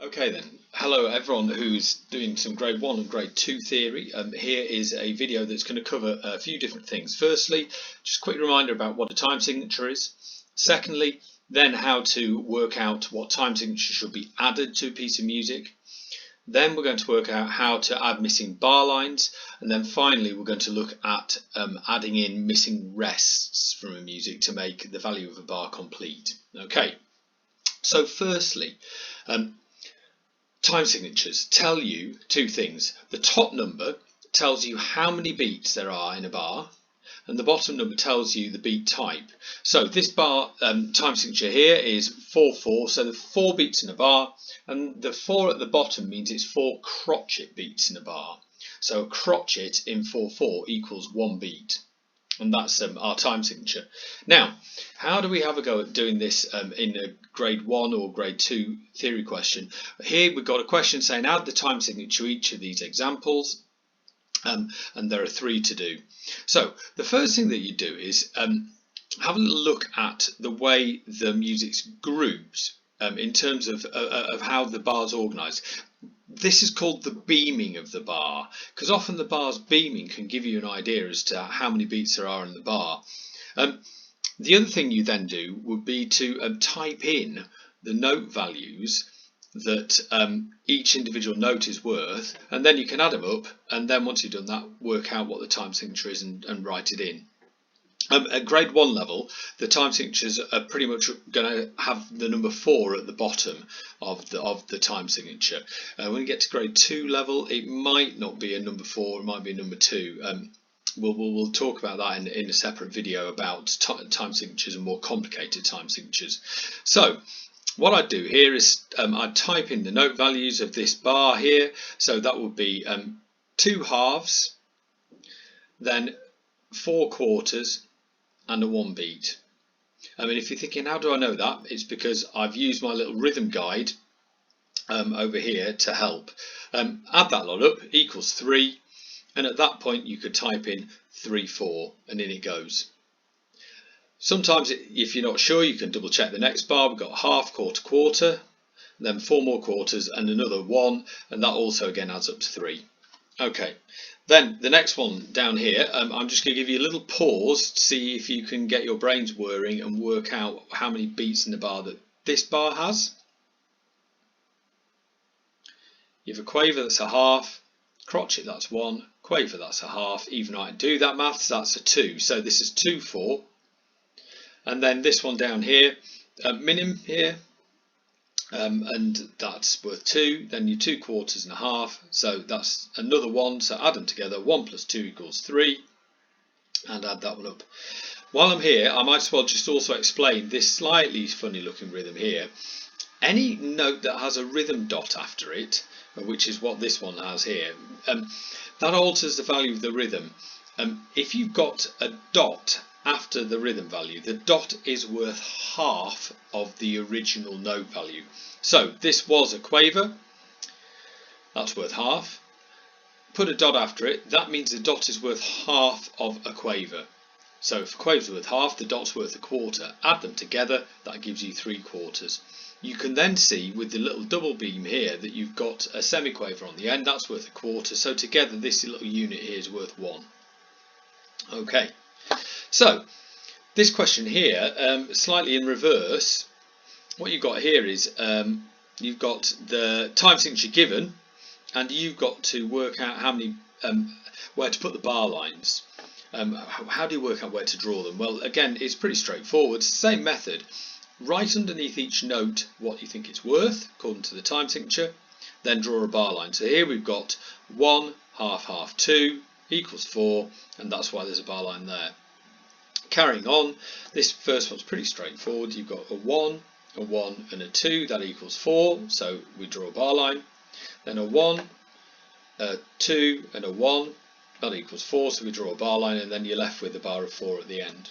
Okay then, hello everyone who's doing some grade 1 and grade 2 theory. Here is a video that's going to cover a few different things. Firstly, just a quick reminder about what a time signature is. Secondly, then how to work out what time signature should be added to a piece of music. Then we're going to work out how to add missing bar lines, and then finally we're going to look at adding in missing rests from a music to make the value of a bar complete. Okay, so firstly, time signatures tell you two things. The top number tells you how many beats there are in a bar, and the bottom number tells you the beat type. So this bar time signature here is 4/4, so the 4 beats in a bar, and the 4 at the bottom means it's 4 crotchet beats in a bar. So a crotchet in 4/4 equals 1 beat. And that's our time signature. Now, how do we have a go at doing this in a grade 1 or grade 2 theory question? Here we've got a question saying add the time signature to each of these examples, and there are 3 to do. So the first thing that you do is have a little look at the way the music's grouped in terms of how the bar's organised. This is called the beaming of the bar, because often the bar's beaming can give you an idea as to how many beats there are in the bar. The other thing you then do would be to type in the note values that each individual note is worth, and then you can add them up, and then once you've done that, work out what the time signature is and write it in. At grade 1 level, the time signatures are pretty much going to have the number 4 at the bottom of the time signature. When you get to grade 2 level, it might not be a number 4, it might be a number 2. We'll talk about that in a separate video about time signatures and more complicated time signatures. So what I do here is I type in the note values of this bar here. So that would be 2 halves, then 4 quarters, and a 1 beat. I mean, if you're thinking, how do I know that? It's because I've used my little rhythm guide over here to help. Add that lot up, equals 3, and at that point you could type in 3/4, and in it goes. Sometimes if you're not sure, you can double check the next bar. We've got half, quarter, quarter, then 4 more quarters and another 1, and that also again adds up to 3. Okay, then the next one down here, I'm just going to give you a little pause to see if you can get your brains whirring and work out how many beats in the bar that this bar has. You have a quaver, that's a half, crotchet, that's 1, quaver, that's a half, even though I do that maths, that's a 2, so this is 2/4. And then this one down here, minim here, and that's worth 2, then your 2 quarters and a half, so that's another 1, so add them together, 1 plus 2 equals 3, and add that one up. While I'm here, I might as well just also explain this slightly funny looking rhythm here. Any note that has a rhythm dot after it, which is what this one has here, that alters the value of the rhythm. If you've got a dot after the rhythm value, the dot is worth half of the original note value. So this was a quaver, that's worth half. Put a dot after it, that means the dot is worth half of a quaver. So if a quaver is worth half, the dot's worth a quarter. Add them together, that gives you 3/4. You can then see with the little double beam here that you've got a semiquaver on the end, that's worth a quarter. So together this little unit here is worth 1. Okay. So this question here, slightly in reverse, what you've got here is you've got the time signature given, and you've got to work out how many where to put the bar lines. How do you work out where to draw them? Well, again, it's pretty straightforward. Same method. Write underneath each note what you think it's worth according to the time signature, then draw a bar line. So here we've got 1, half, half, 2 equals 4, and that's why there's a bar line there. Carrying on, this first one's pretty straightforward. You've got a 1, and a 2, that equals 4, so we draw a bar line. Then a 1, a 2, and a 1, that equals 4, so we draw a bar line, and then you're left with a bar of 4 at the end.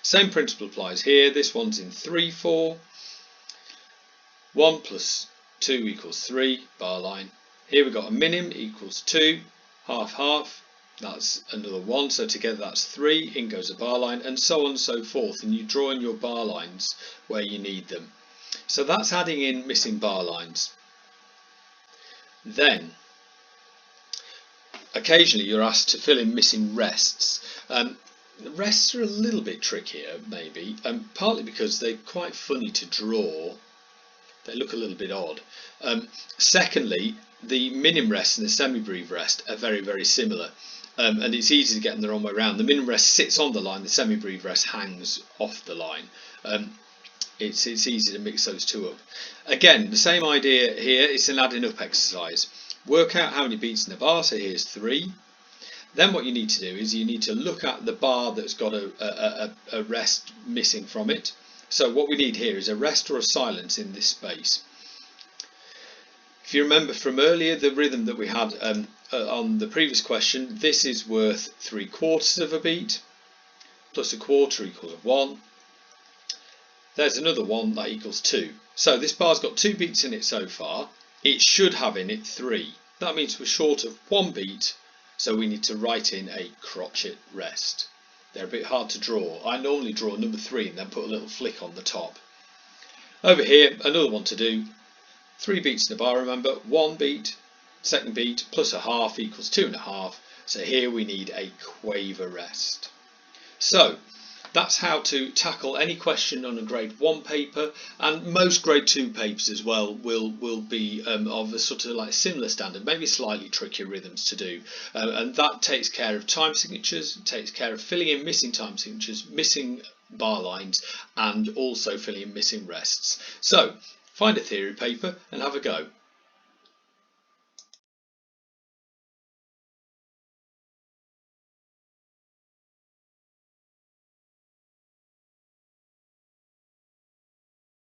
Same principle applies here. This one's in 3/4. 1 plus 2 equals 3, bar line. Here we've got a minim equals 2, half, half. That's another 1, so together that's 3, in goes a bar line, and so on and so forth, and you draw in your bar lines where you need them. So that's adding in missing bar lines. Then occasionally you're asked to fill in missing rests. The rests are a little bit trickier maybe, partly because they're quite funny to draw. They look a little bit odd. Secondly, the minim rest and the semi-brief rest are very, very similar, and it's easy to get them the wrong way around. The minim rest sits on the line, the semi-brief rest hangs off the line. It's easy to mix those two up. Again, the same idea here. It's an adding up exercise. Work out how many beats in the bar. So here's 3. Then what you need to do is you need to look at the bar that's got a rest missing from it. So what we need here is a rest or a silence in this space. If you remember from earlier, the rhythm that we had on the previous question, this is worth 3/4 of a beat, plus 1/4 equals 1. There's another 1 that equals 2. So this bar's got 2 beats in it so far. It should have in it 3. That means we're short of 1 beat, so we need to write in a crotchet rest. They're a bit hard to draw. I normally draw number 3 and then put a little flick on the top. Over here, another one to do. 3 beats in the bar, remember. 1 beat, second beat, plus 1/2 equals 2.5. So here we need a quaver rest. So that's how to tackle any question on a grade 1 paper, and most grade 2 papers as well will be of a sort of like similar standard, maybe slightly trickier rhythms to do, and that takes care of time signatures, takes care of filling in missing time signatures, missing bar lines, and also filling in missing rests. So find a theory paper and have a go.